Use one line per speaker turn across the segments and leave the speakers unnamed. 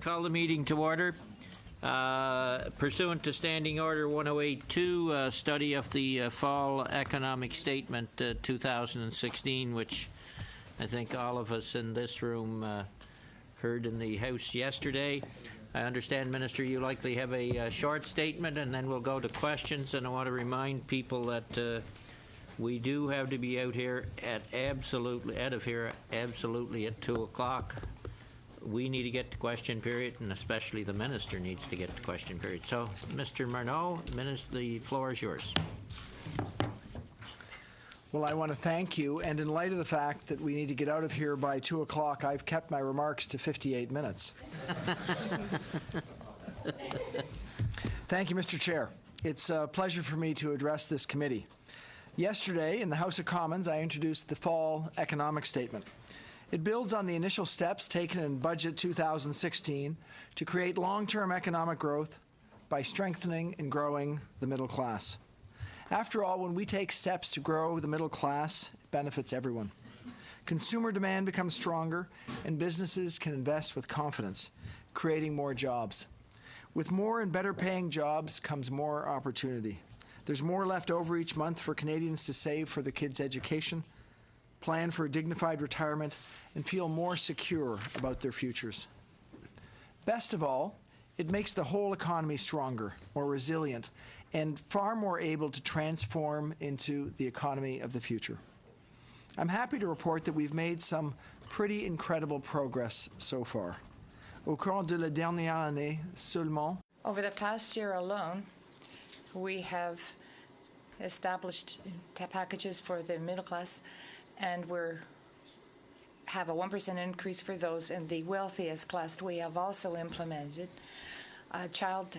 Call the meeting to order. Pursuant to Standing Order 1082, study of the Fall Economic Statement 2016, which I think all of us in this room heard in the House yesterday. I understand, Minister, you likely have a short statement, and then we'll go to questions. And I want to remind people that we do have to be out of here absolutely at 2 o'clock. We need to get to question period, and especially the Minister needs to get to question period. So, Mr. Morneau, Minister, the floor is yours.
Well, I want to thank you, and in light of the fact that we need to get out of here by 2 o'clock, I've kept my remarks to 58 minutes. Thank you, Mr. Chair. It's a pleasure for me to address this committee. Yesterday, in the House of Commons, I introduced the Fall Economic Statement. It builds on the initial steps taken in Budget 2016 to create long-term economic growth by strengthening and growing the middle class. After all, when we take steps to grow the middle class, it benefits everyone. Consumer demand becomes stronger, and businesses can invest with confidence, creating more jobs. With more and better paying jobs comes more opportunity. There's more left over each month for Canadians to save for their kids' education, plan for a dignified retirement, and feel more secure about their futures. Best of all, it makes the whole economy stronger, more resilient, and far more able to transform into the economy of the future. I'm happy to report that we've made some pretty incredible progress so far. Au cours de la dernière année seulement,
over the past year alone, we have established packages for the middle class, and we have a 1% increase for those in the wealthiest class. We have also implemented a child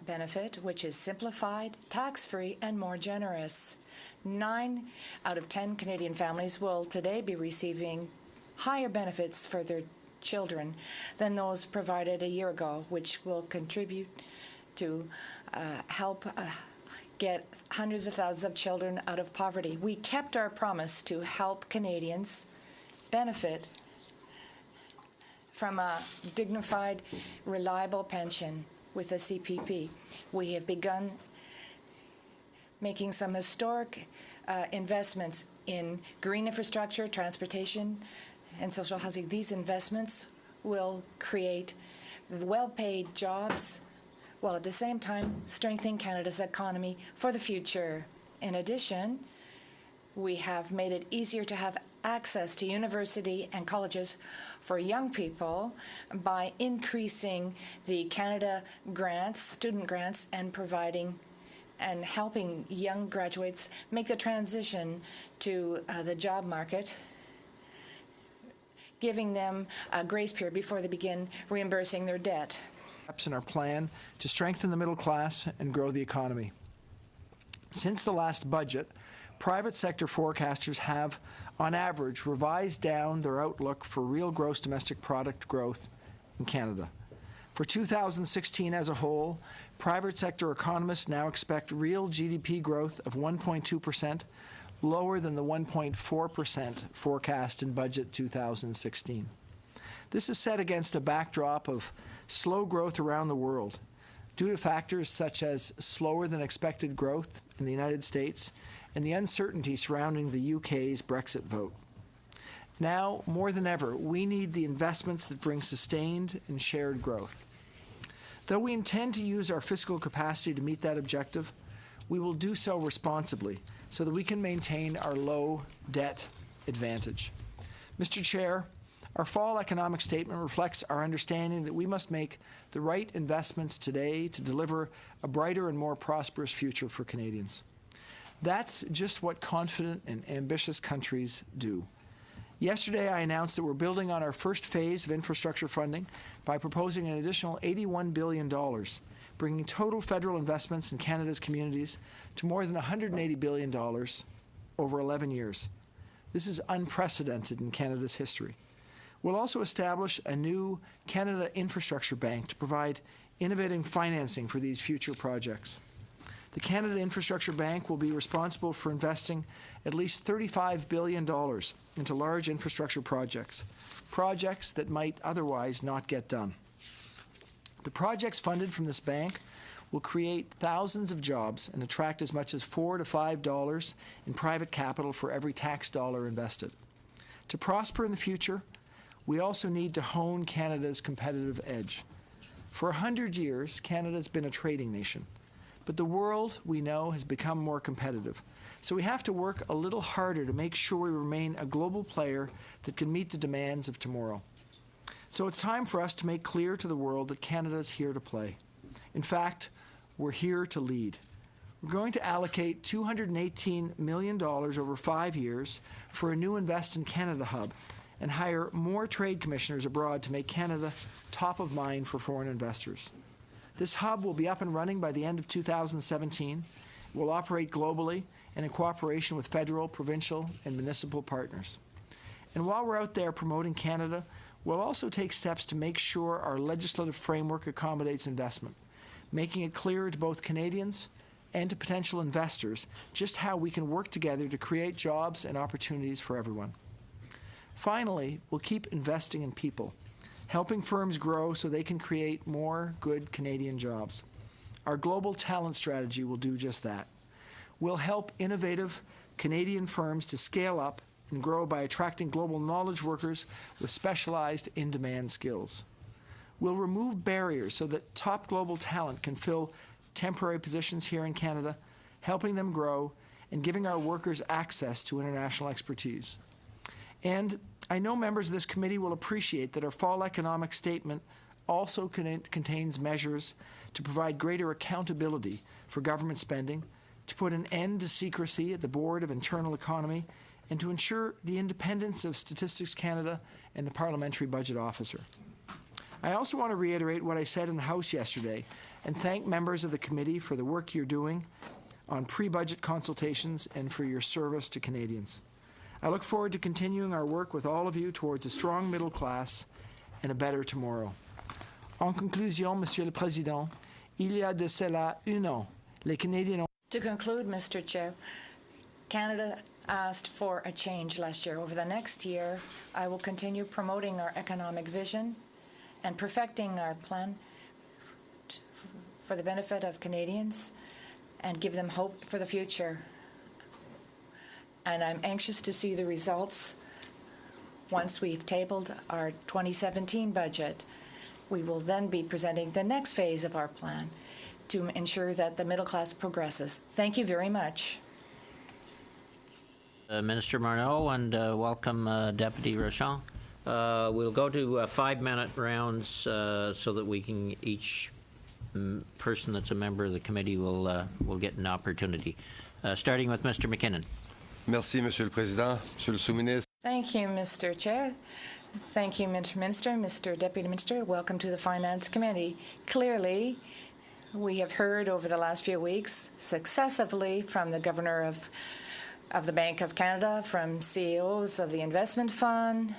benefit, which is simplified, tax-free, and more generous. 9 out of 10 Canadian families will today be receiving higher benefits for their children than those provided a year ago, which will contribute to help get hundreds of thousands of children out of poverty. We kept our promise to help Canadians benefit from a dignified, reliable pension with a CPP. We have begun making some historic investments in green infrastructure, transportation, and social housing. These investments will create well-paid jobs, while at the same time strengthening Canada's economy for the future. In addition, we have made it easier to have access to university and colleges for young people by increasing the Canada grants, student grants, and providing and helping young graduates make the transition to the job market, giving them a grace period before they begin reimbursing their debt.
In our plan to strengthen the middle class and grow the economy. Since the last budget, private sector forecasters have, on average, revised down their outlook for real gross domestic product growth in Canada. For 2016 as a whole, private sector economists now expect real GDP growth of 1.2%, lower than the 1.4% forecast in Budget 2016. This is set against a backdrop of slow growth around the world due to factors such as slower than expected growth in the United States and the uncertainty surrounding the UK's Brexit vote. Now, more than ever, we need the investments that bring sustained and shared growth. Though we intend to use our fiscal capacity to meet that objective, we will do so responsibly so that we can maintain our low debt advantage. Mr. Chair, our Fall Economic Statement reflects our understanding that we must make the right investments today to deliver a brighter and more prosperous future for Canadians. That's just what confident and ambitious countries do. Yesterday, I announced that we're building on our first phase of infrastructure funding by proposing an additional $81 billion, bringing total federal investments in Canada's communities to more than $180 billion over 11 years. This is unprecedented in Canada's history. We'll also establish a new Canada Infrastructure Bank to provide innovative financing for these future projects. The Canada Infrastructure Bank will be responsible for investing at least $35 billion into large infrastructure projects that might otherwise not get done. The projects funded from this bank will create thousands of jobs and attract as much as $4 to $5 in private capital for every tax dollar invested. To prosper in the future, we also need to hone Canada's competitive edge. For 100 years, Canada's been a trading nation, but the world, we know, has become more competitive. So we have to work a little harder to make sure we remain a global player that can meet the demands of tomorrow. So it's time for us to make clear to the world that Canada is here to play. In fact, we're here to lead. We're going to allocate $218 million over 5 years for a new Invest in Canada hub and hire more trade commissioners abroad to make Canada top of mind for foreign investors. This hub will be up and running by the end of 2017. It will operate globally and in cooperation with federal, provincial, and municipal partners. And while we're out there promoting Canada, we'll also take steps to make sure our legislative framework accommodates investment, making it clear to both Canadians and to potential investors just how we can work together to create jobs and opportunities for everyone. Finally, we'll keep investing in people, helping firms grow so they can create more good Canadian jobs. Our global talent strategy will do just that. We'll help innovative Canadian firms to scale up and grow by attracting global knowledge workers with specialized in-demand skills. We'll remove barriers so that top global talent can fill temporary positions here in Canada, helping them grow and giving our workers access to international expertise. And I know members of this committee will appreciate that our fall economic statement also contains measures to provide greater accountability for government spending, to put an end to secrecy at the Board of Internal Economy, and to ensure the independence of Statistics Canada and the Parliamentary Budget Officer. I also want to reiterate what I said in the House yesterday and thank members of the committee for the work you're doing on pre-budget consultations and for your service to Canadians. I look forward to continuing our work with all of you towards a strong middle class and a better tomorrow. En conclusion, Monsieur le Président, il y a de cela un an, les Canadiens ont...
To conclude, Mr. Chair, Canada asked for a change last year. Over the next year, I will continue promoting our economic vision and perfecting our plan for the benefit of Canadians and give them hope for the future. And I'm anxious to see the results once we've tabled our 2017 budget. We will then be presenting the next phase of our plan to ensure that the middle class progresses. Thank you very much.
Minister Marneau, and welcome Deputy Rochon. We'll go to 5-minute rounds so that we can each person that's a member of the committee will get an opportunity. Starting with Mr. McKinnon.
Merci, Monsieur le Président. Monsieur le Sous-ministre.
Thank you, Mr. Chair. Thank you, Mr. Minister, Mr. Deputy Minister. Welcome to the Finance Committee. Clearly, we have heard over the last few weeks successively from the Governor of the Bank of Canada, from CEOs of the Investment Fund,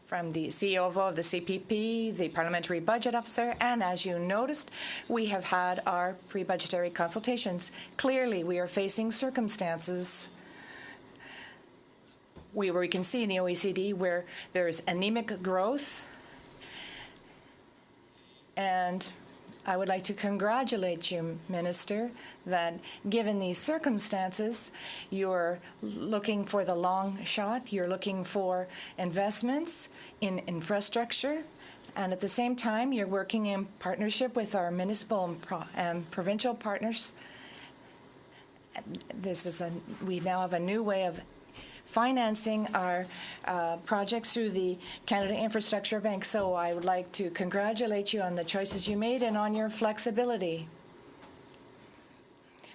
from the CEO of the CPP, the Parliamentary Budget Officer, and as you noticed, we have had our pre-budgetary consultations. Clearly, we are facing circumstances where we can see in the OECD where there's anemic growth, and I would like to congratulate you, Minister, that given these circumstances, you're looking for the long shot, you're looking for investments in infrastructure, and at the same time, you're working in partnership with our municipal and provincial partners. We now have a new way of financing our projects through the Canada Infrastructure Bank. So I would like to congratulate you on the choices you made and on your flexibility.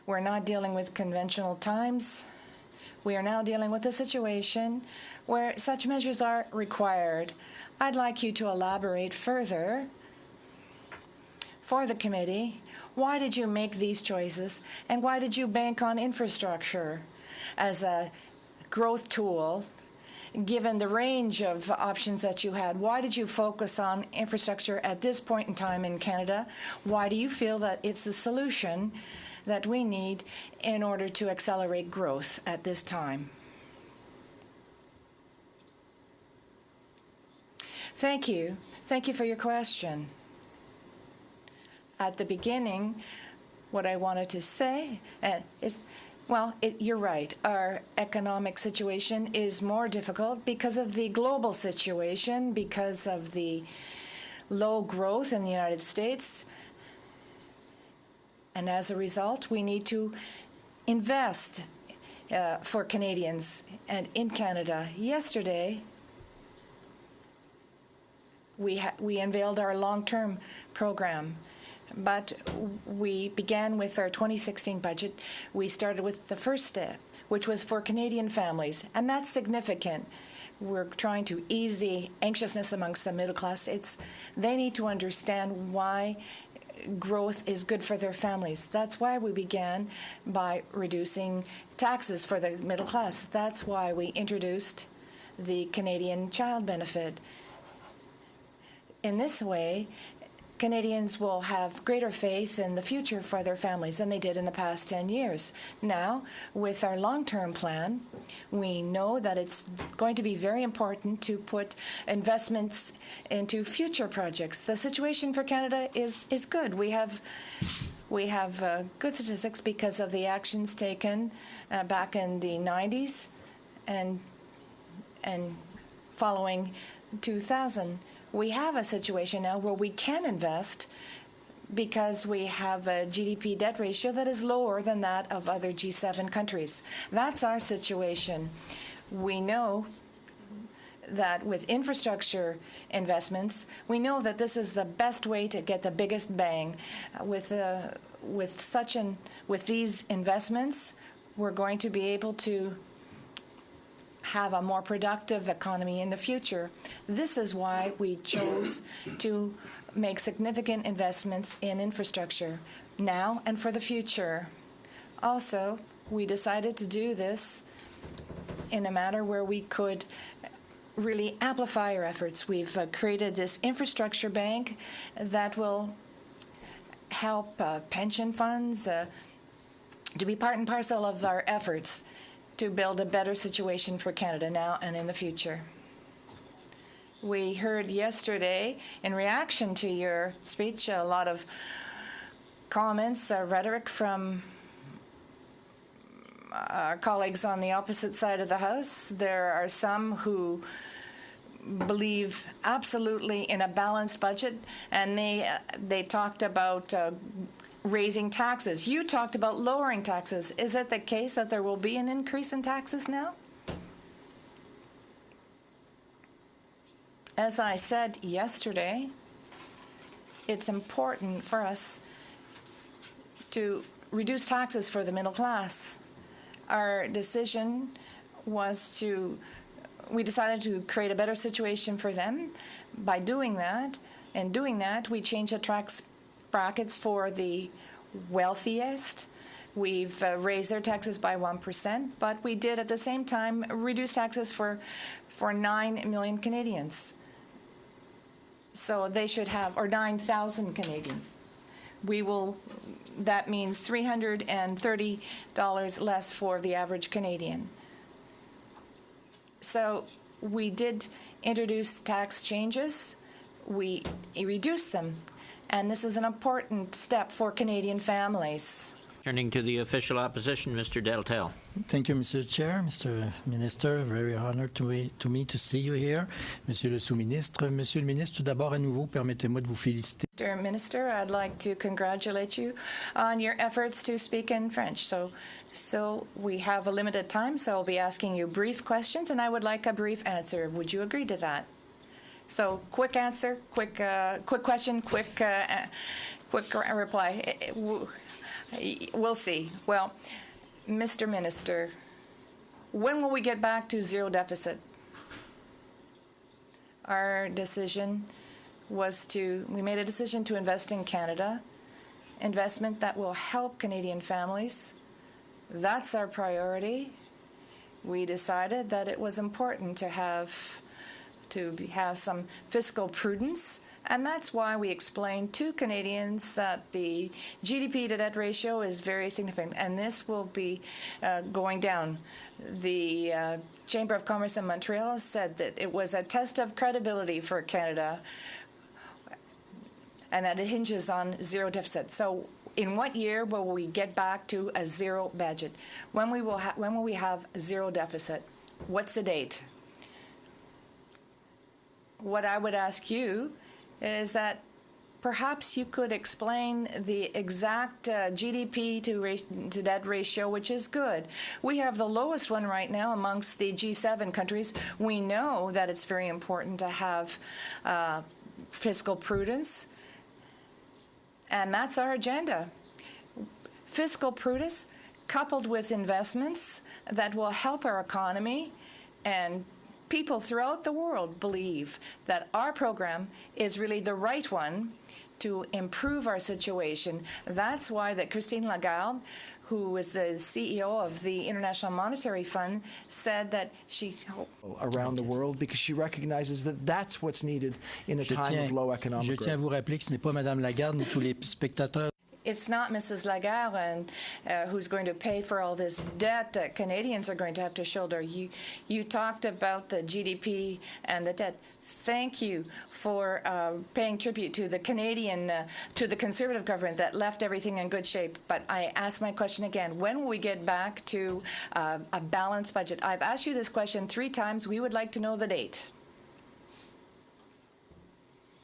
We're not dealing with conventional times. We are now dealing with a situation where such measures are required. I'd like you to elaborate further for the committee. Why did you make these choices, and why did you bank on infrastructure as a growth tool, given the range of options that you had? Why did you focus on infrastructure at this point in time in Canada? Why do you feel that it's the solution that we need in order to accelerate growth at this time? Thank you. Thank you for your question. At the beginning, what I wanted to say is, well, you're right. Our economic situation is more difficult because of the global situation, because of the low growth in the United States. And as a result, we need to invest for Canadians and in Canada. Yesterday, we unveiled our long-term program, but we began with our 2016 budget. We started with the first step, which was for Canadian families, and that's significant. We're trying to ease the anxiousness amongst the middle class. They need to understand why growth is good for their families. That's why we began by reducing taxes for the middle class. That's why we introduced the Canadian Child Benefit. In this way, Canadians will have greater faith in the future for their families than they did in the past 10 years. Now, with our long-term plan, we know that it's going to be very important to put investments into future projects. The situation for Canada is good. We have good statistics because of the actions taken back in the 90s and following 2000. We have a situation now where we can invest because we have a GDP debt ratio that is lower than that of other G7 countries. That's our situation. We know that with infrastructure investments, we know that this is the best way to get the biggest bang. With these investments, we're going to be able to have a more productive economy in the future. This is why we chose to make significant investments in infrastructure now and for the future. Also, we decided to do this in a manner where we could really amplify our efforts. We've created this infrastructure bank that will help pension funds to be part and parcel of our efforts to build a better situation for Canada now and in the future. We heard yesterday, in reaction to your speech, a lot of comments, rhetoric from our colleagues on the opposite side of the House. There are some who believe absolutely in a balanced budget, and they talked about raising taxes. You talked about lowering taxes. Is it the case that there will be an increase in taxes now? As I said yesterday, it's important for us to reduce taxes for the middle class. Our decision was we decided to create a better situation for them. By doing that, we changed the tax brackets for the wealthiest. We've raised their taxes by 1%, but we did at the same time reduce taxes for 9 million Canadians. So they should have, or 9,000 Canadians. That means $330 less for the average Canadian. So we did introduce tax changes. We reduced them. And this is an important step for Canadian families.
Turning to the official opposition, Mr. Deltel.
Thank you, Mr. Chair. Mr. Minister, very honored to me to see you here. Monsieur le sous-ministre, Monsieur le ministre, tout d'abord à nouveau, permettez-moi de vous féliciter.
Mr. Minister, I'd like to congratulate you on your efforts to speak in French. So we have a limited time, so I'll be asking you brief questions, and I would like a brief answer. Would you agree to that? So quick answer, quick question, quick reply. We'll see. Well, Mr. Minister, when will we get back to zero deficit? Our decision was we made a decision to invest in Canada, investment that will help Canadian families. That's our priority. We decided that it was important to have to have some fiscal prudence. And that's why we explained to Canadians that the GDP to debt ratio is very significant, and this will be going down. The Chamber of Commerce in Montreal said that it was a test of credibility for Canada and that it hinges on zero deficit. So in what year will we get back to a zero budget? When will we have zero deficit? What's the date? What I would ask you is that perhaps you could explain the exact GDP to debt ratio, which is good. We have the lowest one right now amongst the G7 countries. We know that it's very important to have fiscal prudence, and that's our agenda. Fiscal prudence coupled with investments that will help our economy, and people throughout the world believe that our program is really the right one to improve our situation. That's why that Christine Lagarde, who is the CEO of the International Monetary Fund, said that she
around the world, because she recognizes that that's what's needed in a time of low economic
Je
growth.
tiens à vous rappeler que ce n'est pas Mme Lagarde ni tous les spectateurs.
It's not Mrs. Lagarde who's going to pay for all this debt that Canadians are going to have to shoulder. You talked about the GDP and the debt. Thank you for paying tribute to the Canadian, to the Conservative government that left everything in good shape. But I ask my question again, when will we get back to a balanced budget? I've asked you this question 3 times. We would like to know the date.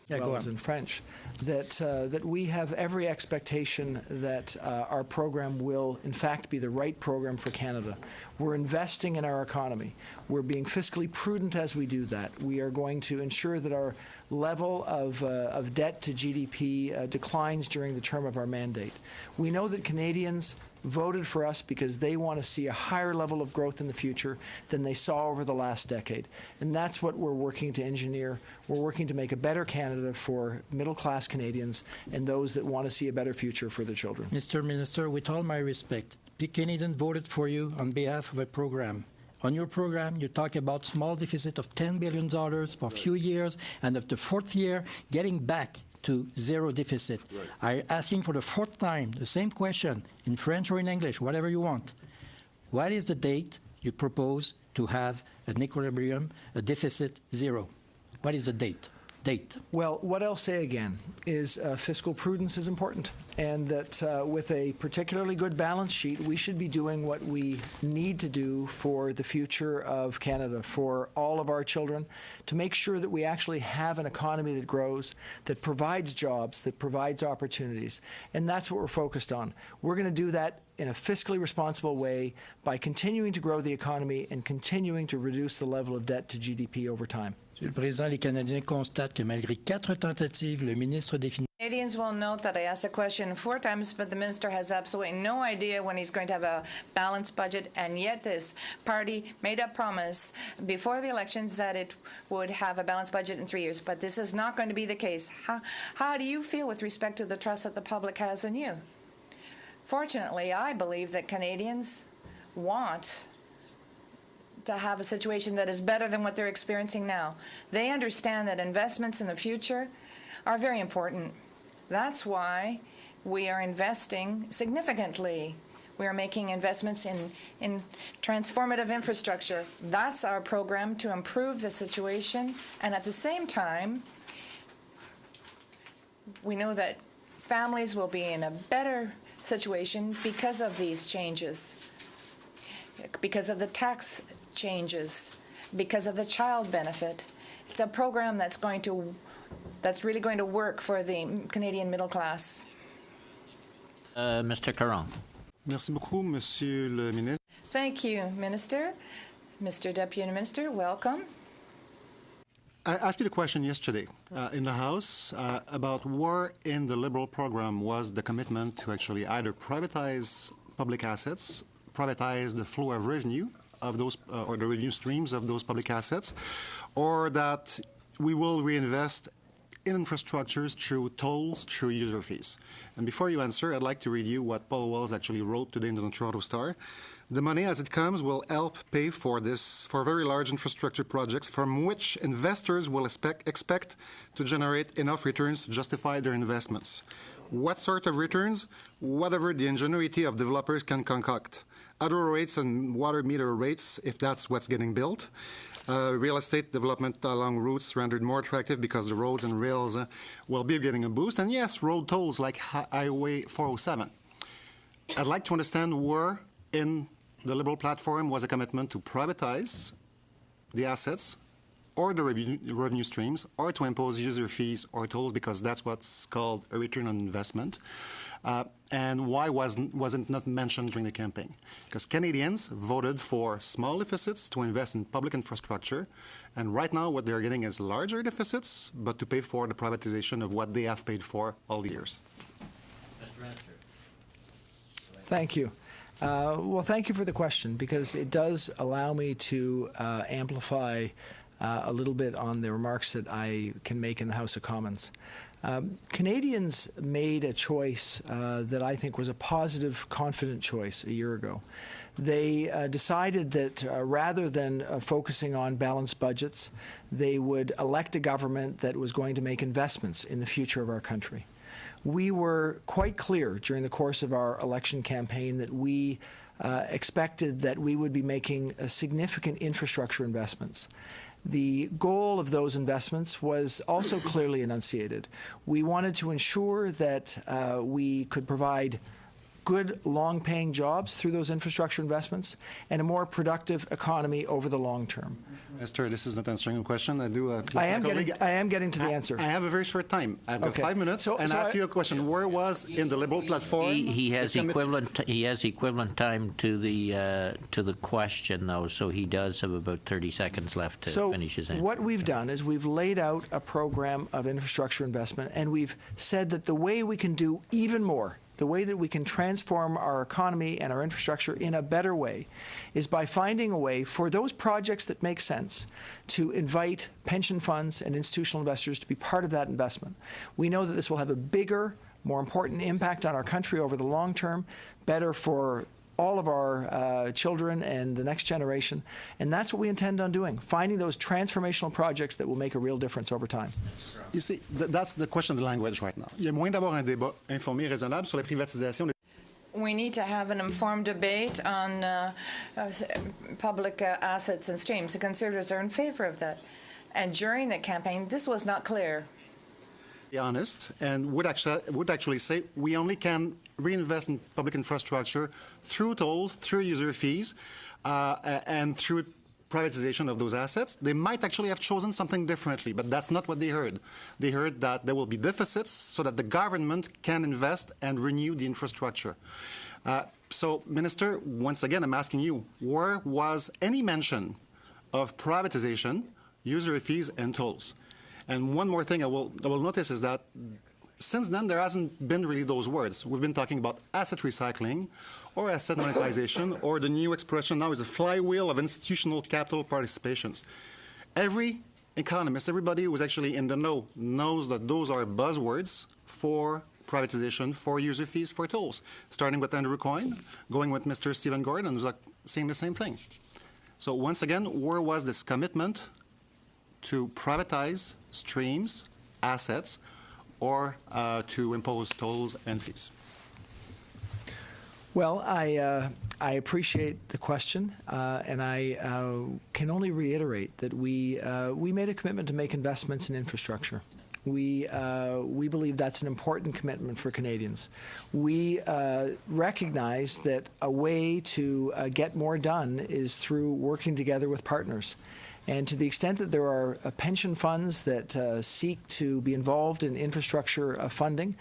Yeah,
Well
go
as
on.
in French, that we have every expectation that our program will, in fact, be the right program for Canada. We're investing in our economy. We're being fiscally prudent as we do that. We are going to ensure that our level of debt to GDP declines during the term of our mandate. We know that Canadians voted for us because they want to see a higher level of growth in the future than they saw over the last decade. And that's what we're working to engineer. We're working to make a better Canada for middle-class Canadians and those that want to see a better future for their children.
Mr. Minister, with all my respect, the Canadians voted for you on behalf of a program. On your program, you talk about small deficit of $10 billion for a few years, and of the 4th year, getting back to zero deficit. I'm asking for the 4th time the same question in French or in English, whatever you want. What is the date you propose to have an equilibrium, a deficit zero? What is the date?
Well, what I'll say again is fiscal prudence is important, and that with a particularly good balance sheet, we should be doing what we need to do for the future of Canada, for all of our children, to make sure that we actually have an economy that grows, that provides jobs, that provides opportunities. And that's what we're focused on. We're going to do that in a fiscally responsible way by continuing to grow the economy and continuing to reduce the level of debt to GDP over time.
Monsieur le Président, les Canadiens constatent que malgré 4 tentatives, le ministre des Finances
Canadians will note that I asked the question 4 times, but the minister has absolutely no idea when he's going to have a balanced budget, and yet this party made a promise before the elections that it would have a balanced budget in 3 years, but this is not going to be the case. How do you feel with respect to the trust that the public has in you? Fortunately, I believe that Canadians want to have a situation that is better than what they're experiencing now. They understand that investments in the future are very important. That's why we are investing significantly. We are making investments in transformative infrastructure. That's our program to improve the situation. And at the same time, we know that families will be in a better situation because of these changes, because of the tax changes, because of the child benefit. It's a program that's really going to work for the Canadian middle class.
Mr. Caron.
Merci beaucoup, Monsieur le Ministre.
Thank you, Minister. Mr. Deputy Minister, welcome.
I asked you the question yesterday in the House about where in the Liberal program was the commitment to actually either privatize public assets, privatize the flow of revenue of those, or the revenue streams of those public assets, or that we will reinvest in infrastructures through tolls, through user fees. And before you answer, I'd like to read you what Paul Wells actually wrote today in the Toronto Star, The money, as it comes, will help pay for very large infrastructure projects from which investors will expect to generate enough returns to justify their investments. What sort of returns? Whatever the ingenuity of developers can concoct. Hydro rates and water meter rates, if that's what's getting built. Real estate development along routes rendered more attractive because the roads and rails will be getting a boost. And yes, road tolls like Highway 407. I'd like to understand where in the Liberal platform was a commitment to privatize the assets or the revenue streams, or to impose user fees or tolls, because that's what's called a return on investment. And why wasn't not mentioned during the campaign? Because Canadians voted for small deficits to invest in public infrastructure, and right now what they're getting is larger deficits, but to pay for the privatization of what they have paid for all the years.
Mr. Rancher.
Thank you. Well, thank you for the question, because it does allow me to amplify a little bit on the remarks that I can make in the House of Commons. Canadians made a choice that I think was a positive, confident choice a year ago. They decided that rather than focusing on balanced budgets, they would elect a government that was going to make investments in the future of our country. We were quite clear during the course of our election campaign that we expected that we would be making significant infrastructure investments. The goal of those investments was also clearly enunciated. We wanted to ensure that we could provide good, long-paying jobs through those infrastructure investments and a more productive economy over the long term.
Minister, this is not answering a question.
I am getting to the answer.
I have a very short time. I've got 5 minutes,
So
ask you a question. Where was in the Liberal platform?
He has equivalent time to the question, though, so he does have about 30 seconds left to finish his answer.
What we've done is we've laid out a program of infrastructure investment, and we've said that the way we can do even more, the way that we can transform our economy and our infrastructure in a better way, is by finding a way for those projects that make sense to invite pension funds and institutional investors to be part of that investment. We know that this will have a bigger, more important impact on our country over the long term, better for all of our children and the next generation. And that's what we intend on doing, finding those transformational projects that will make a real difference over time.
You see, that's the question of the language right now. Il y a moyen d'avoir un débat informé, raisonnable sur la privatisation.
We need to have an informed debate on public assets and streams. The Conservatives are in favor of that. And during the campaign, this was not clear.
Be honest, and would actually say we only can reinvest in public infrastructure through tolls, through user fees, and through privatization of those assets. They might actually have chosen something differently, but that's not what they heard. They heard that there will be deficits so that the government can invest and renew the infrastructure. So, Minister, once again, I'm asking you, where was any mention of privatization, user fees, and tolls? And one more thing I will notice is that since then, there hasn't been really those words. We've been talking about asset recycling or asset monetization, or the new expression now is a flywheel of institutional capital participations. Every economist, everybody who is actually in the know, knows that those are buzzwords for privatization, for user fees, for tolls. Starting with Andrew Coyne, going with Mr. Stephen Gordon, who's saying the same thing. So once again, where was this commitment to privatize streams, assets, or to impose tolls and fees?
Well, I appreciate the question, and I can only reiterate that we made a commitment to make investments in infrastructure. We believe that's an important commitment for Canadians. We recognize that a way to get more done is through working together with partners. And to the extent that there are pension funds that seek to be involved in infrastructure funding,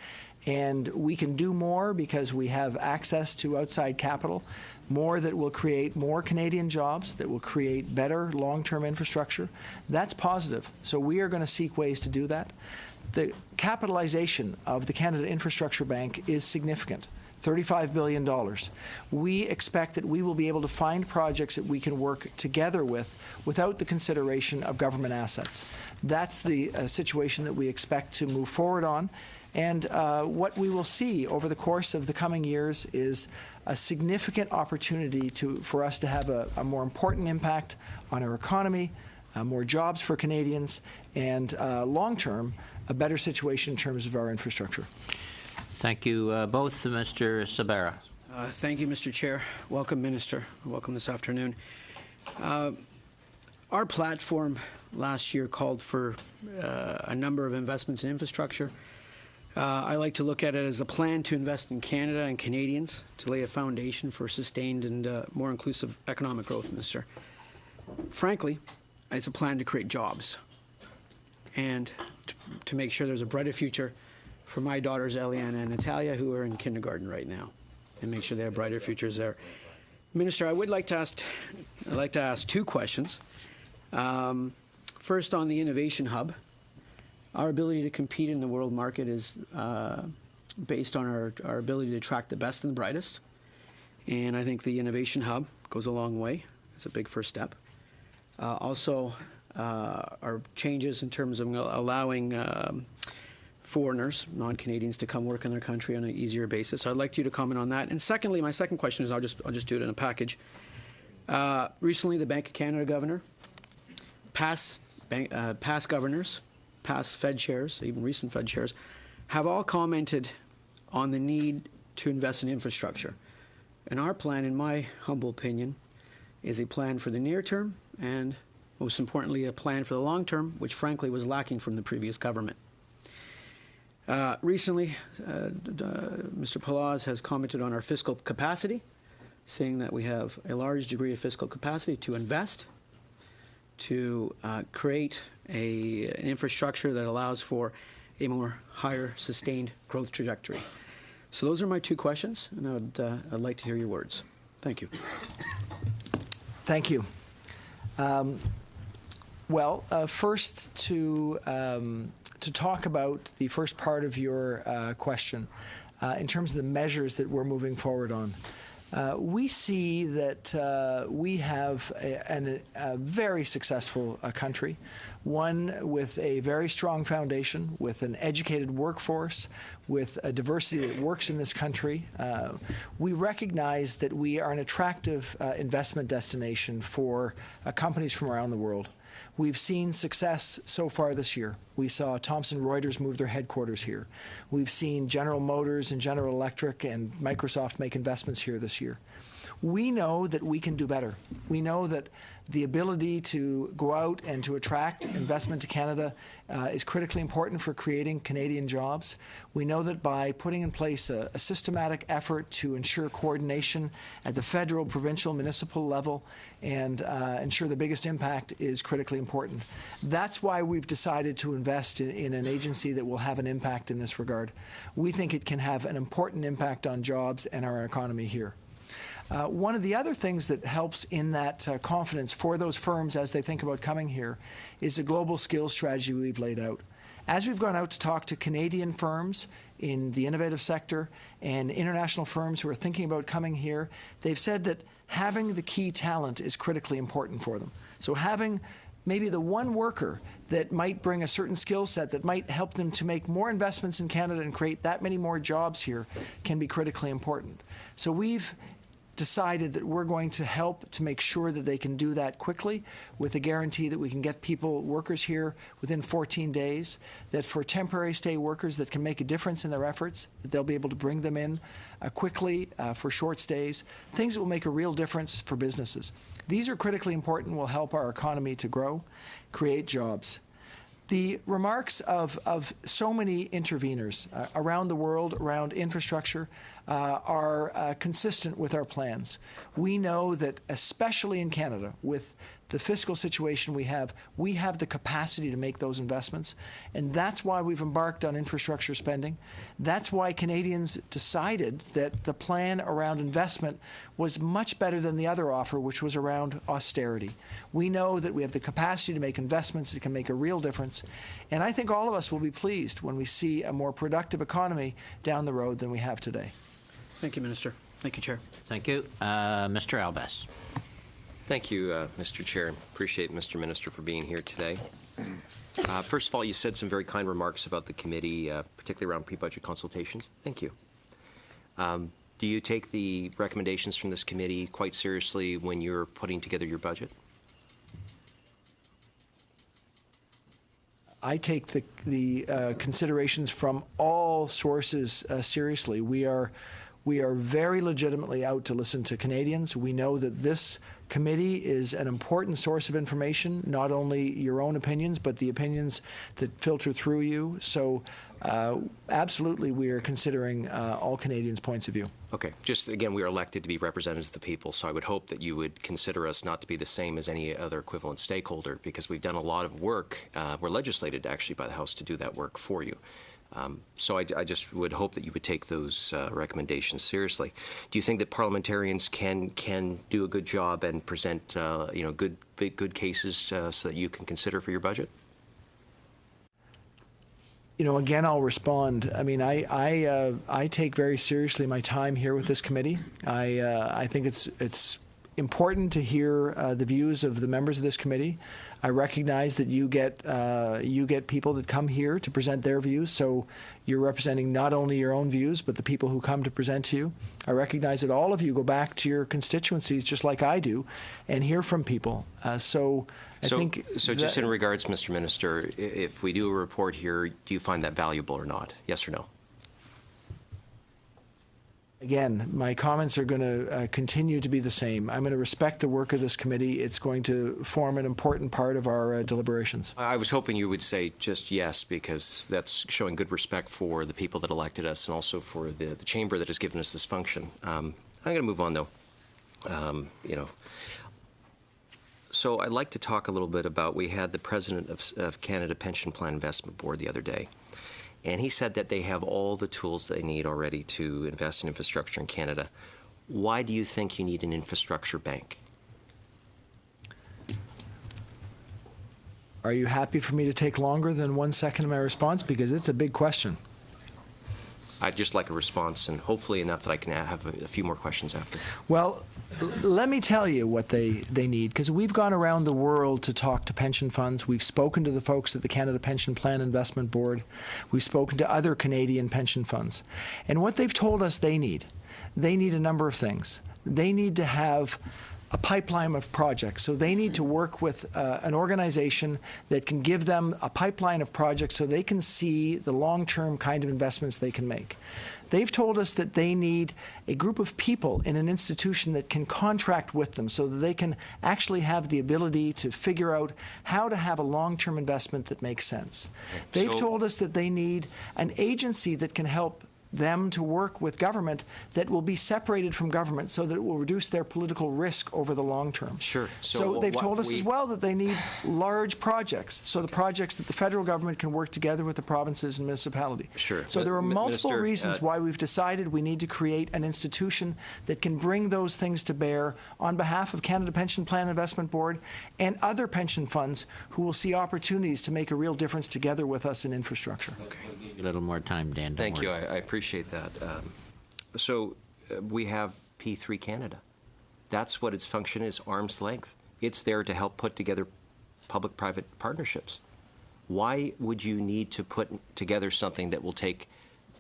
and we can do more because we have access to outside capital, more that will create more Canadian jobs, that will create better long-term infrastructure, that's positive. So we are going to seek ways to do that. The capitalization of the Canada Infrastructure Bank is significant. $35 billion. We expect that we will be able to find projects that we can work together with without the consideration of government assets. That's the situation that we expect to move forward on. And what we will see over the course of the coming years is a significant opportunity for us to have a more important impact on our economy, more jobs for Canadians, and long-term, a better situation in terms of our infrastructure.
Thank you both, Mr. Sabara.
Thank you, Mr. Chair. Welcome, Minister. Welcome this afternoon. Our platform last year called for a number of investments in infrastructure. I like to look at it as a plan to invest in Canada and Canadians to lay a foundation for sustained and more inclusive economic growth, Mr. Frankly, it's a plan to create jobs and to make sure there's a brighter future for my daughters, Eliana and Natalia, who are in kindergarten right now, and make sure they have brighter futures there. Minister, I would like to ask two questions. First, on the Innovation Hub, our ability to compete in the world market is based on our ability to attract the best and the brightest. And I think the Innovation Hub goes a long way. It's a big first step. Also, our changes in terms of allowing foreigners, non-Canadians, to come work in their country on an easier basis. So I'd like you to comment on that. And secondly, my second question is, I'll just do it in a package. Recently, the Bank of Canada governor, past governors, past Fed chairs, even recent Fed chairs, have all commented on the need to invest in infrastructure. And our plan, in my humble opinion, is a plan for the near term and, most importantly, a plan for the long term, which frankly was lacking from the previous government. Recently, Mr. Palaz has commented on our fiscal capacity, saying that we have a large degree of fiscal capacity to invest, to create an infrastructure that allows for a more higher sustained growth trajectory. So those are my two questions, and I'd like to hear your words. Thank you.
Thank you. First to talk about the first part of your question, in terms of the measures that we're moving forward on. We see that we have a very successful country, one with a very strong foundation, with an educated workforce, with a diversity that works in this country. We recognize that we are an attractive investment destination for companies from around the world. We've seen success so far this year. We saw Thomson Reuters move their headquarters here. We've seen General Motors and General Electric and Microsoft make investments here this year. We know that we can do better. We know that the ability to go out and to attract investment to Canada is critically important for creating Canadian jobs. We know that by putting in place a systematic effort to ensure coordination at the federal, provincial, municipal level and ensure the biggest impact is critically important. That's why we've decided to invest in an agency that will have an impact in this regard. We think it can have an important impact on jobs and our economy here. One of the other things that helps in that confidence for those firms as they think about coming here is the global skills strategy we've laid out. As we've gone out to talk to Canadian firms in the innovative sector and international firms who are thinking about coming here, they've said that having the key talent is critically important for them. So having maybe the one worker that might bring a certain skill set that might help them to make more investments in Canada and create that many more jobs here can be critically important. So we've decided that we're going to help to make sure that they can do that quickly with a guarantee that we can get workers here within 14 days, that for temporary stay workers that can make a difference in their efforts, that they'll be able to bring them in quickly for short stays, things that will make a real difference for businesses. These are critically important and will help our economy to grow, create jobs. The remarks of so many interveners around the world, around infrastructure, are consistent with our plans. We know that, especially in Canada, with the fiscal situation we have the capacity to make those investments, and that's why we've embarked on infrastructure spending. That's why Canadians decided that the plan around investment was much better than the other offer, which was around austerity. We know that we have the capacity to make investments that can make a real difference, and I think all of us will be pleased when we see a more productive economy down the road than we have today.
Thank you, Minister. Thank you, Chair.
Thank you. Mr. Albas.
Thank you, Mr. Chair. Appreciate Mr. Minister for being here today. First of all, you said some very kind remarks about the committee, particularly around pre-budget consultations. Thank you. Do you take the recommendations from this committee quite seriously when you're putting together your budget?
I take the considerations from all sources seriously. We are very legitimately out to listen to Canadians. We know that this committee is an important source of information, not only your own opinions, but the opinions that filter through you. So absolutely, we are considering all Canadians' points of view.
Okay. Just, again, we are elected to be representatives of the people, so I would hope that you would consider us not to be the same as any other equivalent stakeholder, because we've done a lot of work. We're legislated, actually, by the House to do that work for you. So I just would hope that you would take those recommendations seriously. Do you think that parliamentarians can do a good job and present good cases so that you can consider for your budget?
Again, I'll respond. I mean, I take very seriously my time here with this committee. I think it's important to hear the views of the members of this committee. I recognize that you get people that come here to present their views, so you're representing not only your own views, but the people who come to present to you. I recognize that all of you go back to your constituencies just like I do and hear from people. So
just in regards, Mr. Minister, if we do a report here, do you find that valuable or not? Yes or no?
Again, my comments are going to continue to be the same. I'm going to respect the work of this committee. It's going to form an important part of our deliberations. I
was hoping you would say just yes, because that's showing good respect for the people that elected us and also for the chamber that has given us this function. I'm going to move on, though. So I'd like to talk a little bit about, we had the president of Canada Pension Plan Investment Board the other day. And he said that they have all the tools they need already to invest in infrastructure in Canada. Why do you think you need an infrastructure bank?
Are you happy for me to take longer than 1 second in my response? Because it's a big question.
I'd just like a response, and hopefully enough that I can have a few more questions after.
Well, let me tell you what they need, because we've gone around the world to talk to pension funds. We've spoken to the folks at the Canada Pension Plan Investment Board. We've spoken to other Canadian pension funds. And what they've told us they need a number of things. They need to have a pipeline of projects. So they need to work with an organization that can give them a pipeline of projects so they can see the long-term kind of investments they can make. They've told us that they need a group of people in an institution that can contract with them so that they can actually have the ability to figure out how to have a long-term investment that makes sense. They've told us that they need an agency that can help them to work with government that will be separated from government so that it will reduce their political risk over the long term.
Sure.
So they've told us as well that they need large projects, so the projects that the federal government can work together with the provinces and municipality.
Sure.
So there are multiple reasons why we've decided we need to create an institution that can bring those things to bear on behalf of Canada Pension Plan Investment Board and other pension funds who will see opportunities to make a real difference together with us in infrastructure.
Okay.
A little more time, Dan.
Thank you. I appreciate that. We have P3 Canada. That's what its function is, arm's length. It's there to help put together public-private partnerships. Why would you need to put together something that will take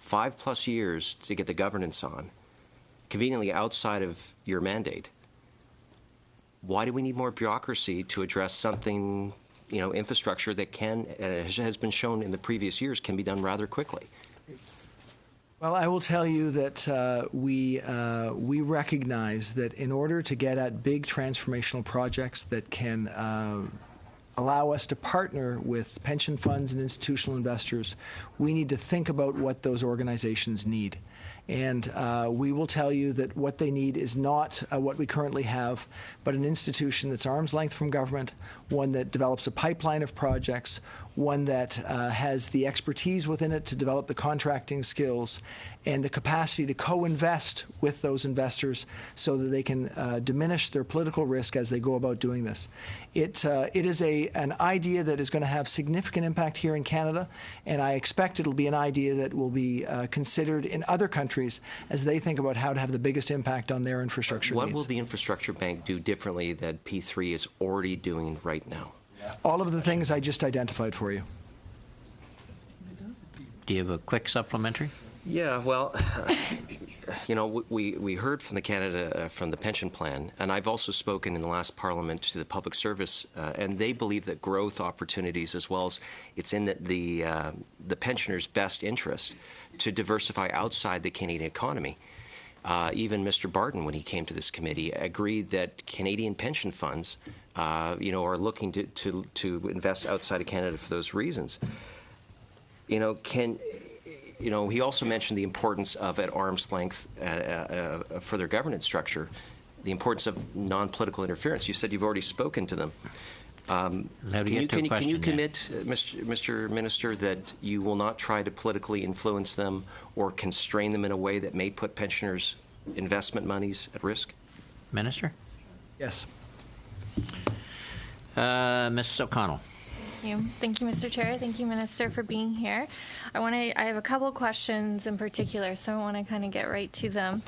5+ years to get the governance on, conveniently outside of your mandate? Why do we need more bureaucracy to address something, infrastructure that has been shown in the previous years can be done rather quickly?
Well, I will tell you that we recognize that in order to get at big transformational projects that can allow us to partner with pension funds and institutional investors, we need to think about what those organizations need. And we will tell you that what they need is not what we currently have, but an institution that's arm's length from government, one that develops a pipeline of projects, one that has the expertise within it to develop the contracting skills and the capacity to co-invest with those investors so that they can diminish their political risk as they go about doing this. It is an idea that is going to have significant impact here in Canada, and I expect it'll be an idea that will be considered in other countries as they think about how to have the biggest impact on their infrastructure needs.
What will the infrastructure bank do differently that P3 is already doing right now?
All of the things I just identified for you.
Do you have a quick supplementary?
Yeah, well, we heard from the Canada, from the pension plan, and I've also spoken in the last Parliament to the public service, and they believe that growth opportunities, as well as it's in the pensioners' best interest to diversify outside the Canadian economy. Even Mr. Barton, when he came to this committee, agreed that Canadian pension funds, are looking to invest outside of Canada for those reasons. He also mentioned the importance of, at arm's length, for their governance structure, the importance of non-political interference. You said you've already spoken to them. Can you commit, Mr. Minister, that you will not try to politically influence them or constrain them in a way that may put pensioners' investment monies at risk?
Minister?
Yes.
Mrs. O'Connell.
Thank you, Mr. Chair. Thank you, Minister, for being here. I have a couple questions in particular, so I want to kind of get right to them.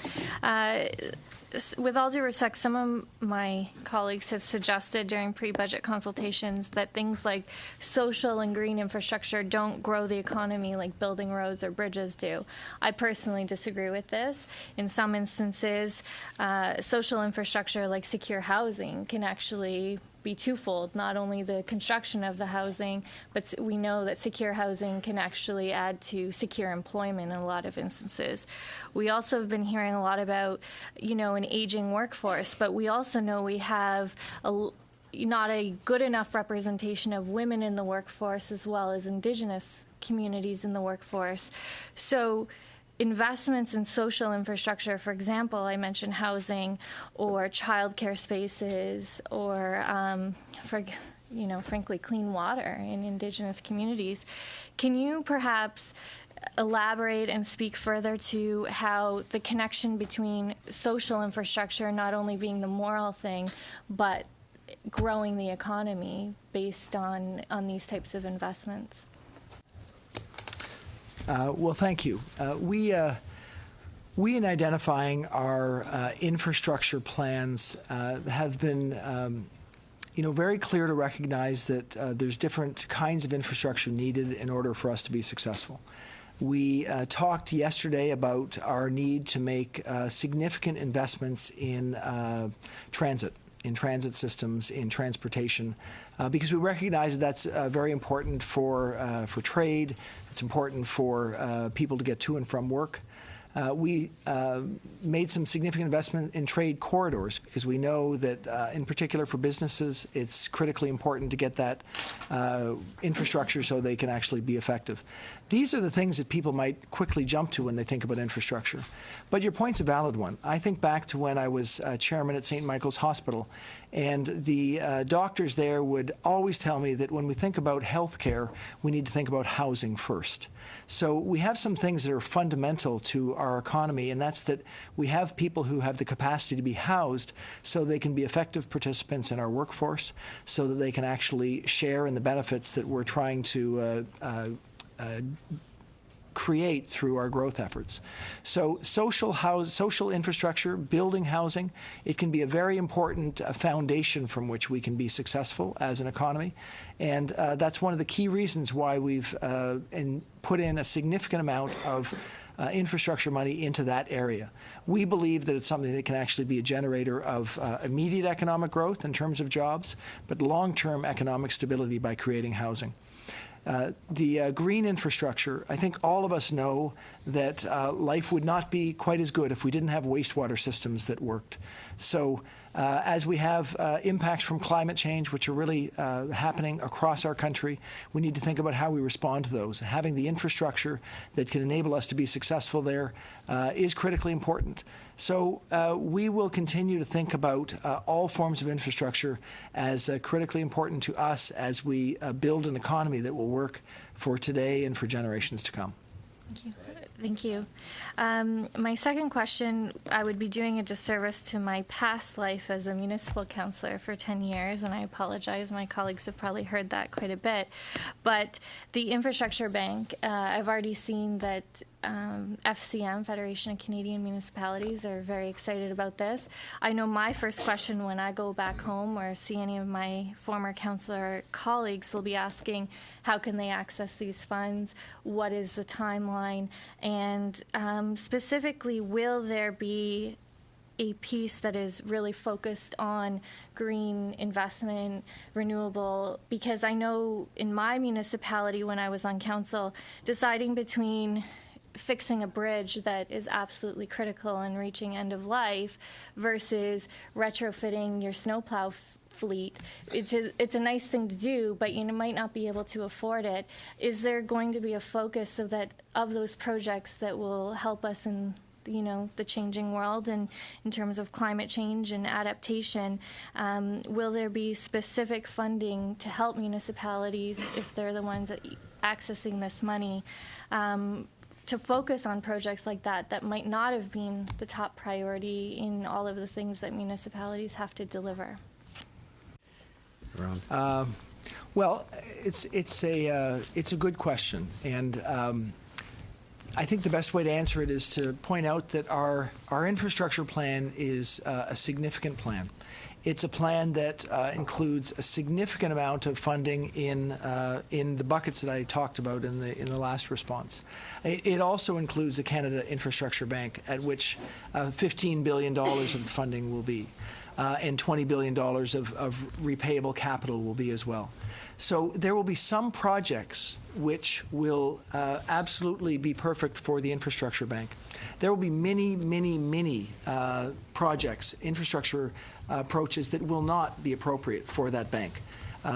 With all due respect, some of my colleagues have suggested during pre-budget consultations that things like social and green infrastructure don't grow the economy like building roads or bridges do. I personally disagree with this. In some instances, social infrastructure like secure housing can actually be twofold, not only the construction of the housing, but we know that secure housing can actually add to secure employment in a lot of instances. We also have been hearing a lot about, an aging workforce, but we also know we have not a good enough representation of women in the workforce as well as Indigenous communities in the workforce. So investments in social infrastructure, for example, I mentioned housing or childcare spaces or, frankly, clean water in Indigenous communities. Can you perhaps elaborate and speak further to how the connection between social infrastructure not only being the moral thing, but growing the economy based on these types of investments?
Well, thank you. We in identifying our infrastructure plans have been, very clear to recognize that there's different kinds of infrastructure needed in order for us to be successful. We talked yesterday about our need to make significant investments in transit systems, in transportation, because we recognize that that's very important for trade. It's important for people to get to and from work. We made some significant investment in trade corridors because we know that, in particular for businesses, it's critically important to get that infrastructure so they can actually be effective. These are the things that people might quickly jump to when they think about infrastructure. But your point's a valid one. I think back to when I was chairman at St. Michael's Hospital, and the doctors there would always tell me that when we think about health care, we need to think about housing first. So we have some things that are fundamental to our economy, and that's that we have people who have the capacity to be housed so they can be effective participants in our workforce, so that they can actually share in the benefits that we're trying to create through our growth efforts. So social infrastructure, building housing, it can be a very important foundation from which we can be successful as an economy. And that's one of the key reasons why we've put in a significant amount of infrastructure money into that area. We believe that it's something that can actually be a generator of immediate economic growth in terms of jobs, but long-term economic stability by creating housing. The green infrastructure, I think all of us know that life would not be quite as good if we didn't have wastewater systems that worked. So as we have impacts from climate change, which are really happening across our country, we need to think about how we respond to those. Having the infrastructure that can enable us to be successful there is critically important. So we will continue to think about all forms of infrastructure as critically important to us as we build an economy that will work for today and for generations to come.
Thank you. Thank you. My second question, I would be doing a disservice to my past life as a municipal councillor for 10 years, and I apologize. My colleagues have probably heard that quite a bit. But the Infrastructure Bank, I've already seen that FCM, Federation of Canadian Municipalities, are very excited about this. I know my first question when I go back home or see any of my former councillor colleagues will be asking, how can they access these funds? What is the timeline? And specifically, will there be a piece that is really focused on green investment, renewable? Because I know in my municipality when I was on council, deciding between fixing a bridge that is absolutely critical and reaching end of life versus retrofitting your snowplow fleet. It's a nice thing to do, but you might not be able to afford it. Is there going to be a focus of those projects that will help us in the changing world and in terms of climate change and adaptation? Will there be specific funding to help municipalities, if they're the ones that accessing this money, to focus on projects like that might not have been the top priority in all of the things that municipalities have to deliver?
Well, it's a good question, and I think the best way to answer it is to point out that our infrastructure plan is a significant plan. It's a plan that includes a significant amount of funding in the buckets that I talked about in the last response. It also includes the Canada Infrastructure Bank, at which $15 billion of the funding will be, and $20 billion of repayable capital will be as well. So there will be some projects which will absolutely be perfect for the Infrastructure Bank. There will be many projects, infrastructure approaches that will not be appropriate for that bank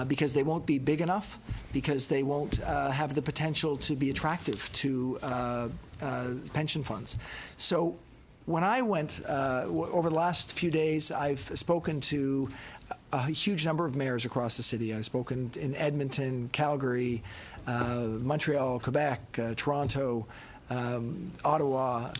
because they won't be big enough, because they won't have the potential to be attractive to pension funds. So when I went, over the last few days, I've spoken to a huge number of mayors across the city. I've spoken in Edmonton, Calgary, Montreal, Quebec, Toronto, Ottawa.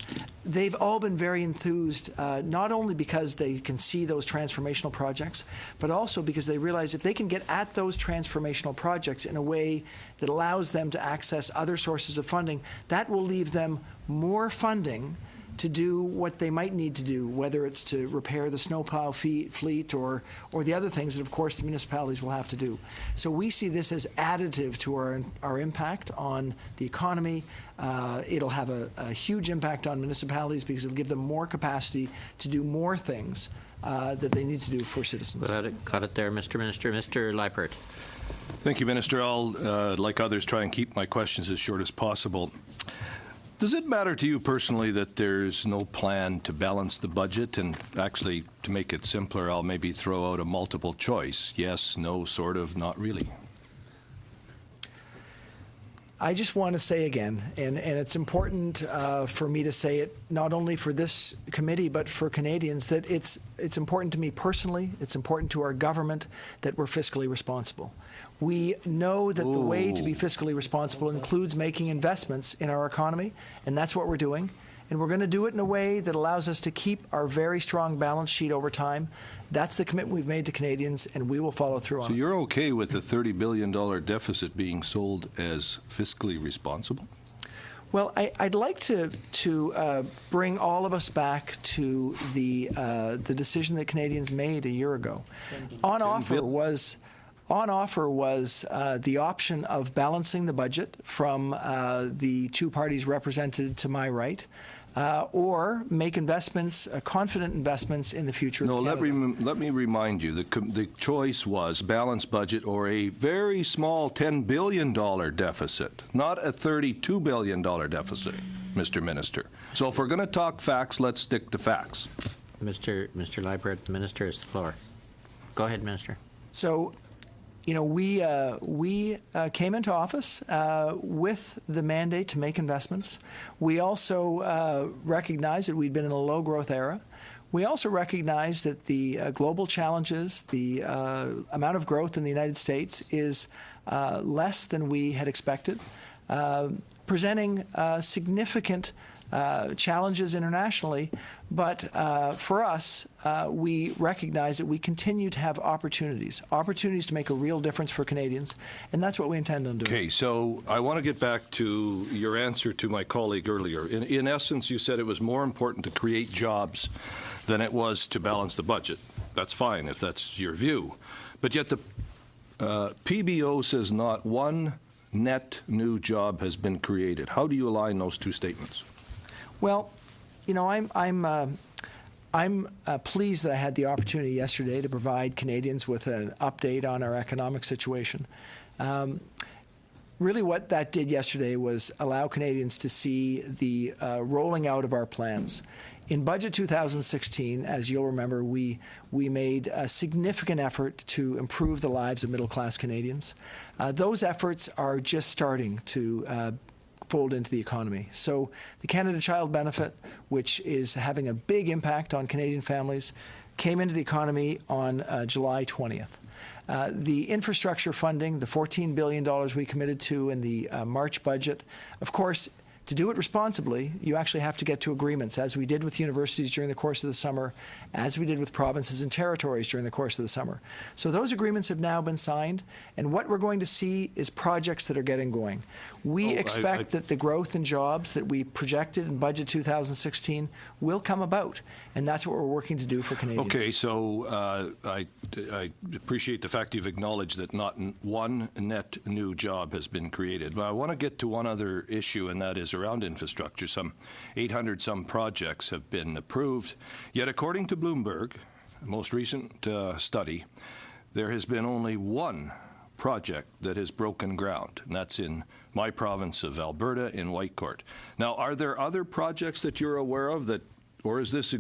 They've all been very enthused, not only because they can see those transformational projects, but also because they realize if they can get at those transformational projects in a way that allows them to access other sources of funding, that will leave them more funding to do what they might need to do, whether it's to repair the snowplow fleet or the other things that, of course, the municipalities will have to do. So we see this as additive to our impact on the economy. It'll have a huge impact on municipalities because it'll give them more capacity to do more things that they need to do for citizens.
Cut it there, Mr. Minister. Mr. Leipert.
Thank you, Minister. I'll, like others, try and keep my questions as short as possible. Does it matter to you personally that there's no plan to balance the budget? And actually, to make it simpler, I'll maybe throw out a multiple choice. Yes, no, sort of, not really.
I just want to say again, and it's important for me to say it not only for this committee but for Canadians, that it's important to me personally, it's important to our government that we're fiscally responsible. We know that the way to be fiscally responsible includes making investments in our economy, and that's what we're doing. And we're going to do it in a way that allows us to keep our very strong balance sheet over time. That's the commitment we've made to Canadians, and we will follow through on it.
So you're okay with the $30 billion deficit being sold as fiscally responsible?
Well, I'd like to bring all of us back to the decision that Canadians made a year ago. On offer was the option of balancing the budget from the two parties represented to my right, or make investments, confident investments in the future of Canada.
No, let me remind you, the choice was balanced budget or a very small $10 billion deficit, not a $32 billion deficit, Mr. Minister. So if we're going to talk facts, let's stick to facts.
Mr. Leipert, the Minister has the floor. Go ahead, Minister.
So, you know, we came into office with the mandate to make investments. We also recognized that we'd been in a low-growth era. We also recognized that the global challenges, the amount of growth in the United States is less than we had expected, presenting significant challenges internationally, but for us, we recognize that we continue to have opportunities to make a real difference for Canadians, and that's what we intend on doing.
Okay, so I want to get back to your answer to my colleague earlier. In essence, you said it was more important to create jobs than it was to balance the budget. That's fine if that's your view. But yet the PBO says not one net new job has been created. How do you align those two statements?
Well, you know, I'm pleased that I had the opportunity yesterday to provide Canadians with an update on our economic situation. Really what that did yesterday was allow Canadians to see the rolling out of our plans. In Budget 2016, as you'll remember, we made a significant effort to improve the lives of middle-class Canadians. Those efforts are just starting to fold into the economy. So the Canada Child Benefit, which is having a big impact on Canadian families, came into the economy on July 20th. The infrastructure funding, the $14 billion we committed to in the March budget, of course, to do it responsibly, you actually have to get to agreements, as we did with universities during the course of the summer, as we did with provinces and territories during the course of the summer. So those agreements have now been signed, and what we're going to see is projects that are getting going. We expect that the growth in jobs that we projected in Budget 2016 will come about, and that's what we're working to do for Canadians.
Okay, so I appreciate the fact you've acknowledged that not one net new job has been created. But I want to get to one other issue, and that is around infrastructure. Some 800-some projects have been approved, yet according to Bloomberg, the most recent study, there has been only one project that has broken ground, and that's in my province of Alberta in Whitecourt. Now, are there other projects that you're aware of that, or is this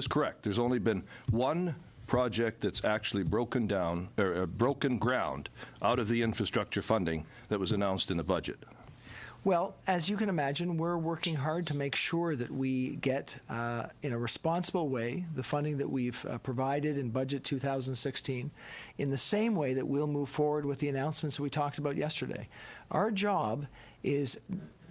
correct? There's only been one project that's actually broken ground out of the infrastructure funding that was announced in the budget.
Well, as you can imagine, we're working hard to make sure that we get, in a responsible way, the funding that we've provided in Budget 2016, in the same way that we'll move forward with the announcements that we talked about yesterday. Our job is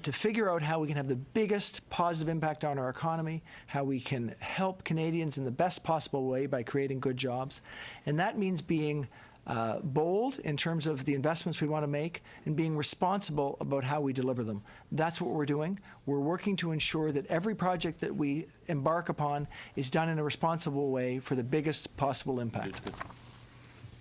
to figure out how we can have the biggest positive impact on our economy, how we can help Canadians in the best possible way by creating good jobs, and that means being bold in terms of the investments we want to make and being responsible about how we deliver them. That's what we're doing. We're working to ensure that every project that we embark upon is done in a responsible way for the biggest possible impact.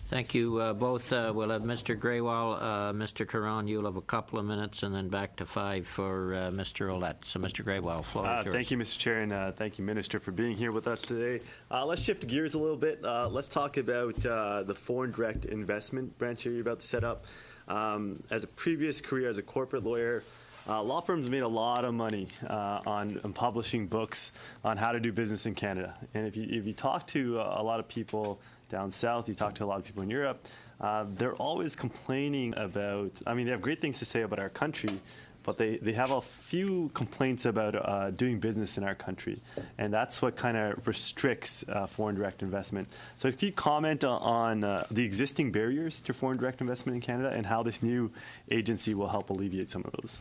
Thank you both. We'll have Mr. Grewal, Mr. Caron, you'll have a couple of minutes, and then back to 5 for Mr. Ouellette. So, Mr. Grewal, floor is yours.
Thank you, Mr. Chair, and thank you, Minister, for being here with us today. Let's shift gears a little bit. Let's talk about the foreign direct investment branch here you're about to set up. As a previous career as a corporate lawyer, law firms made a lot of money on publishing books on how to do business in Canada. And if you talk to a lot of people down south, you talk to a lot of people in Europe, they're always complaining about, they have great things to say about our country, but they have a few complaints about doing business in our country. And that's what kind of restricts foreign direct investment. So can you comment on the existing barriers to foreign direct investment in Canada and how this new agency will help alleviate some of those?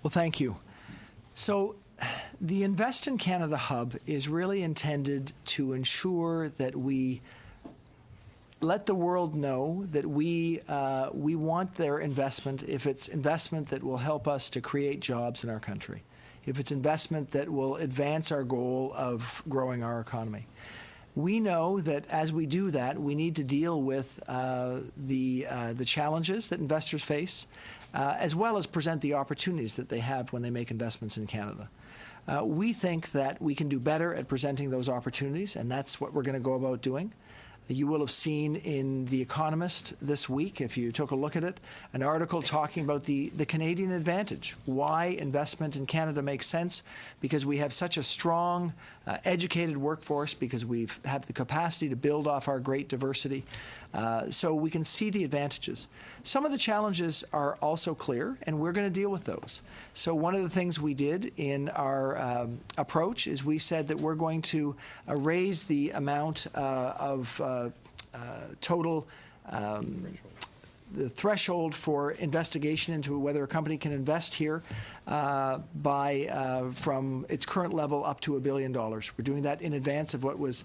Well, thank you. So the Invest in Canada Hub is really intended to ensure that we let the world know that we want their investment if it's investment that will help us to create jobs in our country, if it's investment that will advance our goal of growing our economy. We know that as we do that, we need to deal with the challenges that investors face, as well as present the opportunities that they have when they make investments in Canada. We think that we can do better at presenting those opportunities, and that's what we're going to go about doing. You will have seen in The Economist this week, if you took a look at it, an article talking about the Canadian advantage, why investment in Canada makes sense, because we have such a strong, educated workforce, because we have the capacity to build off our great diversity. So we can see the advantages. Some of the challenges are also clear, and we're going to deal with those. So one of the things we did in our approach is we said that we're going to raise the amount of total the threshold for investigation into whether a company can invest here from its current level up to $1 billion. We're doing that in advance of what was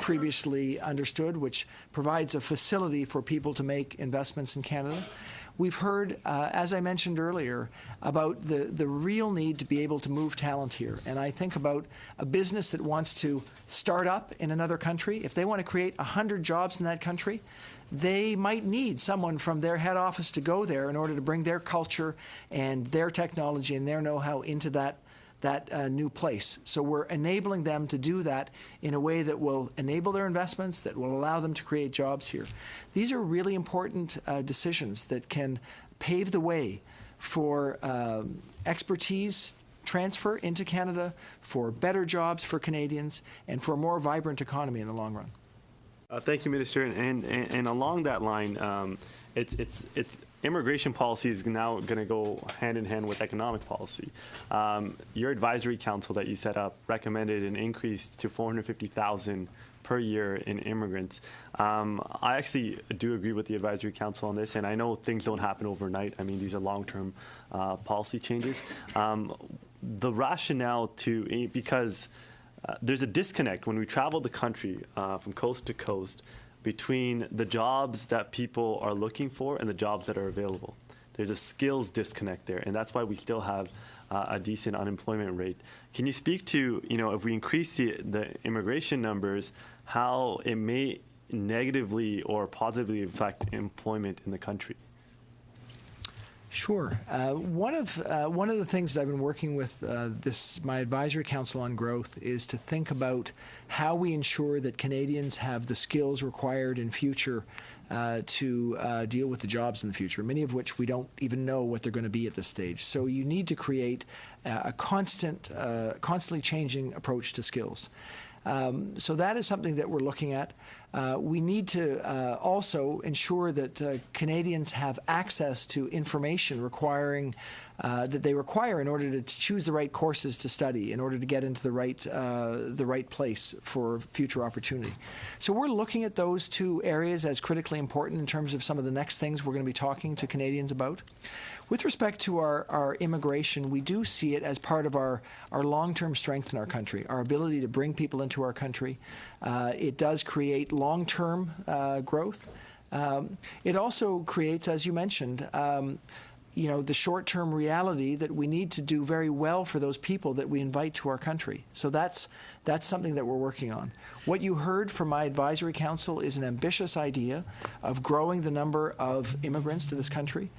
previously understood, which provides a facility for people to make investments in Canada. We've heard, as I mentioned earlier, about the real need to be able to move talent here. And I think about a business that wants to start up in another country. If they want to create 100 jobs in that country, they might need someone from their head office to go there in order to bring their culture and their technology and their know-how into that new place. So we're enabling them to do that in a way that will enable their investments, that will allow them to create jobs here. These are really important decisions that can pave the way for expertise transfer into Canada, for better jobs for Canadians, and for a more vibrant economy in the long run.
Thank you, Minister. And along that line, it's immigration policy is now going to go hand in hand with economic policy. Your advisory council that you set up recommended an increase to 450,000 per year in immigrants. I actually do agree with the advisory council on this, and I know things don't happen overnight. I mean, these are long-term policy changes. The rationale because there's a disconnect when we travel the country from coast to coast between the jobs that people are looking for and the jobs that are available. There's a skills disconnect there, and that's why we still have a decent unemployment rate. Can you speak to, if we increase the immigration numbers, how it may negatively or positively affect employment in the country?
Sure. One of the things that I've been working with my advisory council on growth is to think about how we ensure that Canadians have the skills required in future to deal with the jobs in the future, many of which we don't even know what they're going to be at this stage. So you need to create a constantly changing approach to skills. So that is something that we're looking at. We need to also ensure that Canadians have access to information that they require in order to choose the right courses to study, in order to get into the right place for future opportunity. So we're looking at those two areas as critically important in terms of some of the next things we're going to be talking to Canadians about. With respect to our immigration, we do see it as part of our long-term strength in our country, our ability to bring people into our country. It does create long-term growth. It also creates, as you mentioned, the short-term reality that we need to do very well for those people that we invite to our country. So that's something that we're working on. What you heard from my advisory council is an ambitious idea of growing the number of immigrants to this country.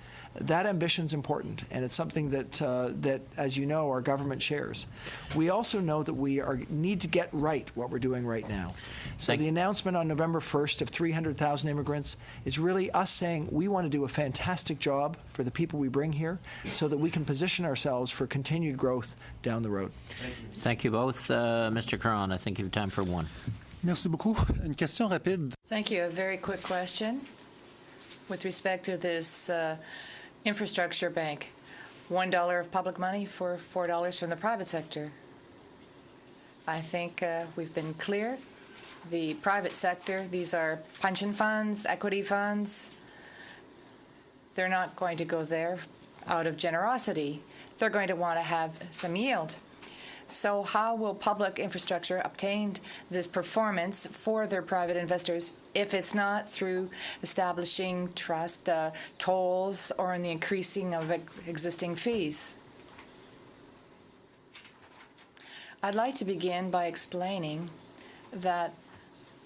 That ambition is important, and it's something that, as you know, our government shares. We also know that we need to get right what we're doing right now. So the announcement on November 1st of 300,000 immigrants is really us saying we want to do a fantastic job for the people we bring here so that we can position ourselves for continued growth down the road.
Thank you both. Mr. Caron, I think you have time for one.
Merci beaucoup. Une question rapide.
Thank you. A very quick question with respect to this infrastructure bank. $1 of public money for $4 from the private sector. I think we've been clear. The private sector, these are pension funds, equity funds. They're not going to go there out of generosity. They're going to want to have some yield. So how will public infrastructure obtain this performance for their private investors if it's not through establishing trust, tolls, or in the increasing of existing fees? I'd like to begin by explaining that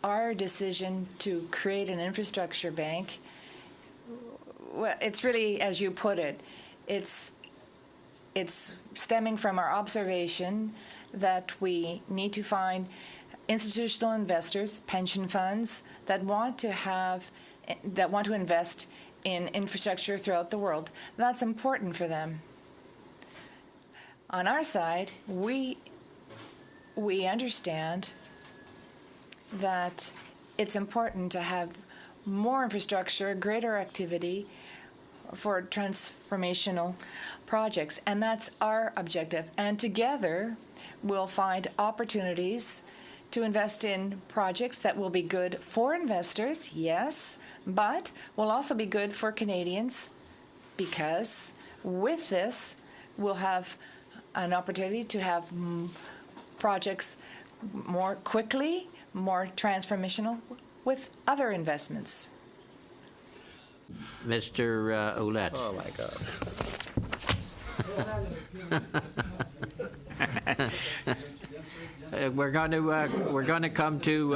our decision to create an infrastructure bank, well, it's really, as you put it, it's stemming from our observation that we need to find institutional investors, pension funds, that want to invest in infrastructure throughout the world. That's important for them. On our side, we understand that it's important to have more infrastructure, greater activity for transformational projects, and that's our objective. And together, we'll find opportunities to invest in projects that will be good for investors, yes, but will also be good for Canadians, because with this, we'll have an opportunity to have projects more quickly, more transformational with other investments.
Mr. Ouellette.
Oh, my God.
We're going to come to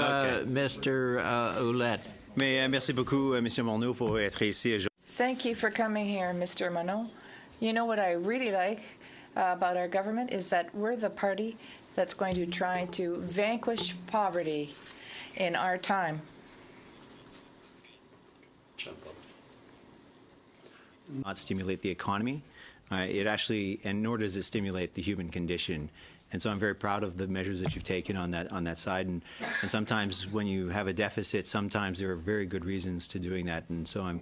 Mr. Ouellette.
Mais merci beaucoup, Monsieur Morneau, pour être ici.
Thank you for coming here, Mr. Monod. You know what I really like about our government is that we're the party that's going to try to vanquish poverty in our time.
Not stimulate the economy. It actually, and nor does it stimulate the human condition. And so I'm very proud of the measures that you've taken on that side. And sometimes when you have a deficit, sometimes there are very good reasons to doing that. And so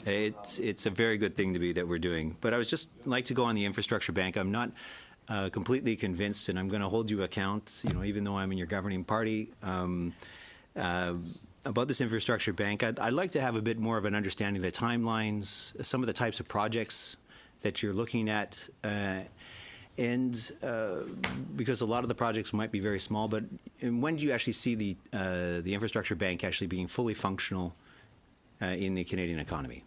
it's a very good thing that we're doing. But I would just like to go on the infrastructure bank. I'm not completely convinced, and I'm going to hold you account, even though I'm in your governing party, about this infrastructure bank. I'd like to have a bit more of an understanding of the timelines, some of the types of projects that you're looking at, and because a lot of the projects might be very small, but when do you actually see the infrastructure bank actually being fully functional in the Canadian economy?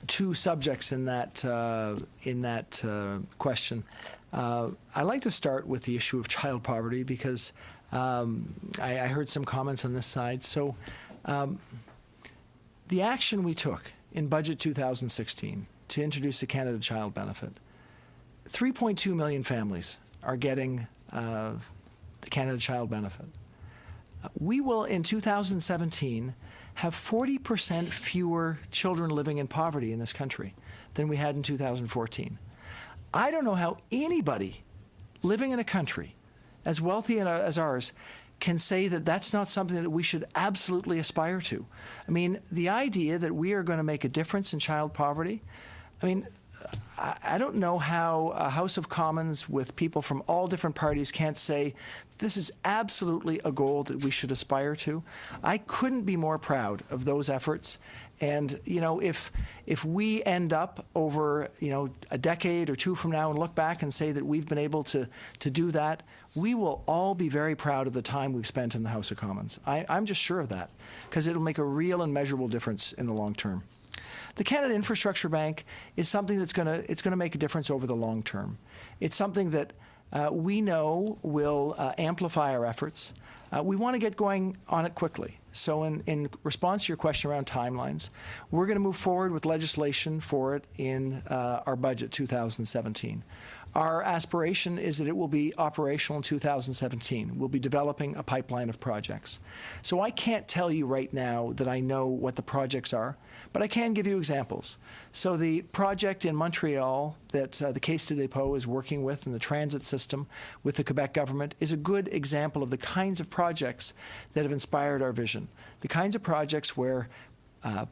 Two subjects in that question. I'd like to start with the issue of child poverty, because I heard some comments on this side. So the action we took in Budget 2016 to introduce the Canada Child Benefit, 3.2 million families are getting the Canada Child Benefit. We will, in 2017, have 40% fewer children living in poverty in this country than we had in 2014. I don't know how anybody living in a country as wealthy as ours can say that that's not something that we should absolutely aspire to. I mean, the idea that we are going to make a difference in child poverty, I mean, I don't know how a House of Commons with people from all different parties can't say this is absolutely a goal that we should aspire to. I couldn't be more proud of those efforts. And, if we end up over, a decade or two from now and look back and say that we've been able to do that, we will all be very proud of the time we've spent in the House of Commons. I'm just sure of that, because it'll make a real and measurable difference in the long term. The Canada Infrastructure Bank is something that's going to make a difference over the long term. It's something that we know will amplify our efforts. We want to get going on it quickly. So in response to your question around timelines, we're going to move forward with legislation for it in our budget 2017. Our aspiration is that it will be operational in 2017. We'll be developing a pipeline of projects. So I can't tell you right now that I know what the projects are, but I can give you examples. So the project in Montreal that the Caisse de dépôt is working with in the transit system with the Quebec government is a good example of the kinds of projects that have inspired our vision. The kinds of projects where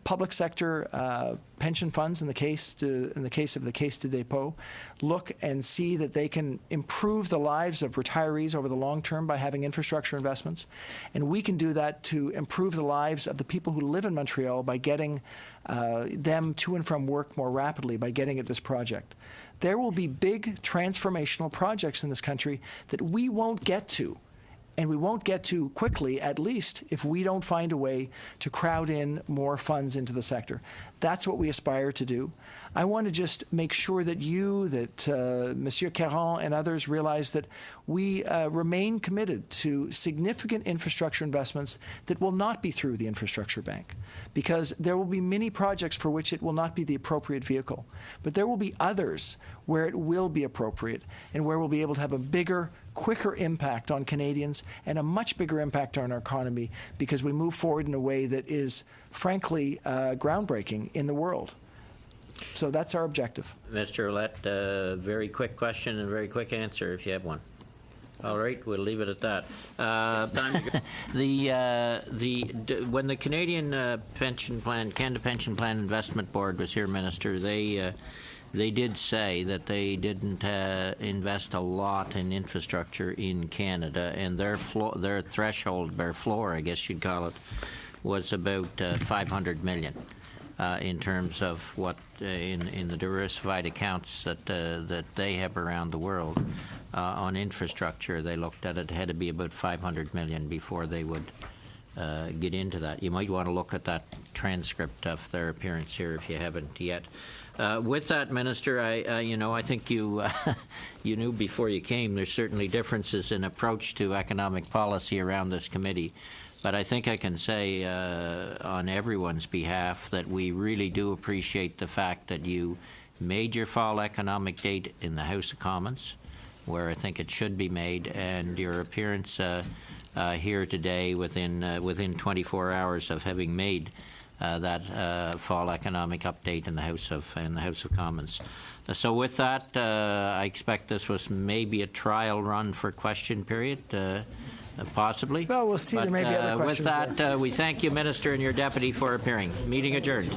public sector pension funds, in the case of the Caisse de dépôt, look and see that they can improve the lives of retirees over the long term by having infrastructure investments, and we can do that to improve the lives of the people who live in Montreal by getting them to and from work more rapidly by getting at this project. There will be big transformational projects in this country that we won't get to. And we won't get to quickly, at least, if we don't find a way to crowd in more funds into the sector. That's what we aspire to do. I want to just make sure that Monsieur Caron and others realize that we remain committed to significant infrastructure investments that will not be through the Infrastructure Bank, because there will be many projects for which it will not be the appropriate vehicle. But there will be others where it will be appropriate and where we'll be able to have a bigger, quicker impact on Canadians and a much bigger impact on our economy, because we move forward in a way that is, frankly, groundbreaking in the world. So that's our objective.
Mr. Ouellette, very quick question and very quick answer if you have one. All right, we'll leave it at that. It's time to go. When the Canadian Pension Plan, Canada Pension Plan Investment Board was here, Minister, they they did say that they didn't invest a lot in infrastructure in Canada, and their threshold, their floor, I guess you'd call it, was about 500 million in terms of what in the diversified accounts that they have around the world on infrastructure. They looked at it had to be about 500 million before they would get into that. You might want to look at that transcript of their appearance here if you haven't yet. With that, Minister, I think you you knew before you came there's certainly differences in approach to economic policy around this committee, but I think I can say on everyone's behalf that we really do appreciate the fact that you made your fall economic date in the House of Commons, where I think it should be made, and your appearance here today within 24 hours of having made that fall economic update in the House of Commons. So with that, I expect this was maybe a trial run for question period, possibly.
Well, we'll see. There may be other questions.
With that, we thank you, Minister, and your deputy for appearing. Meeting adjourned.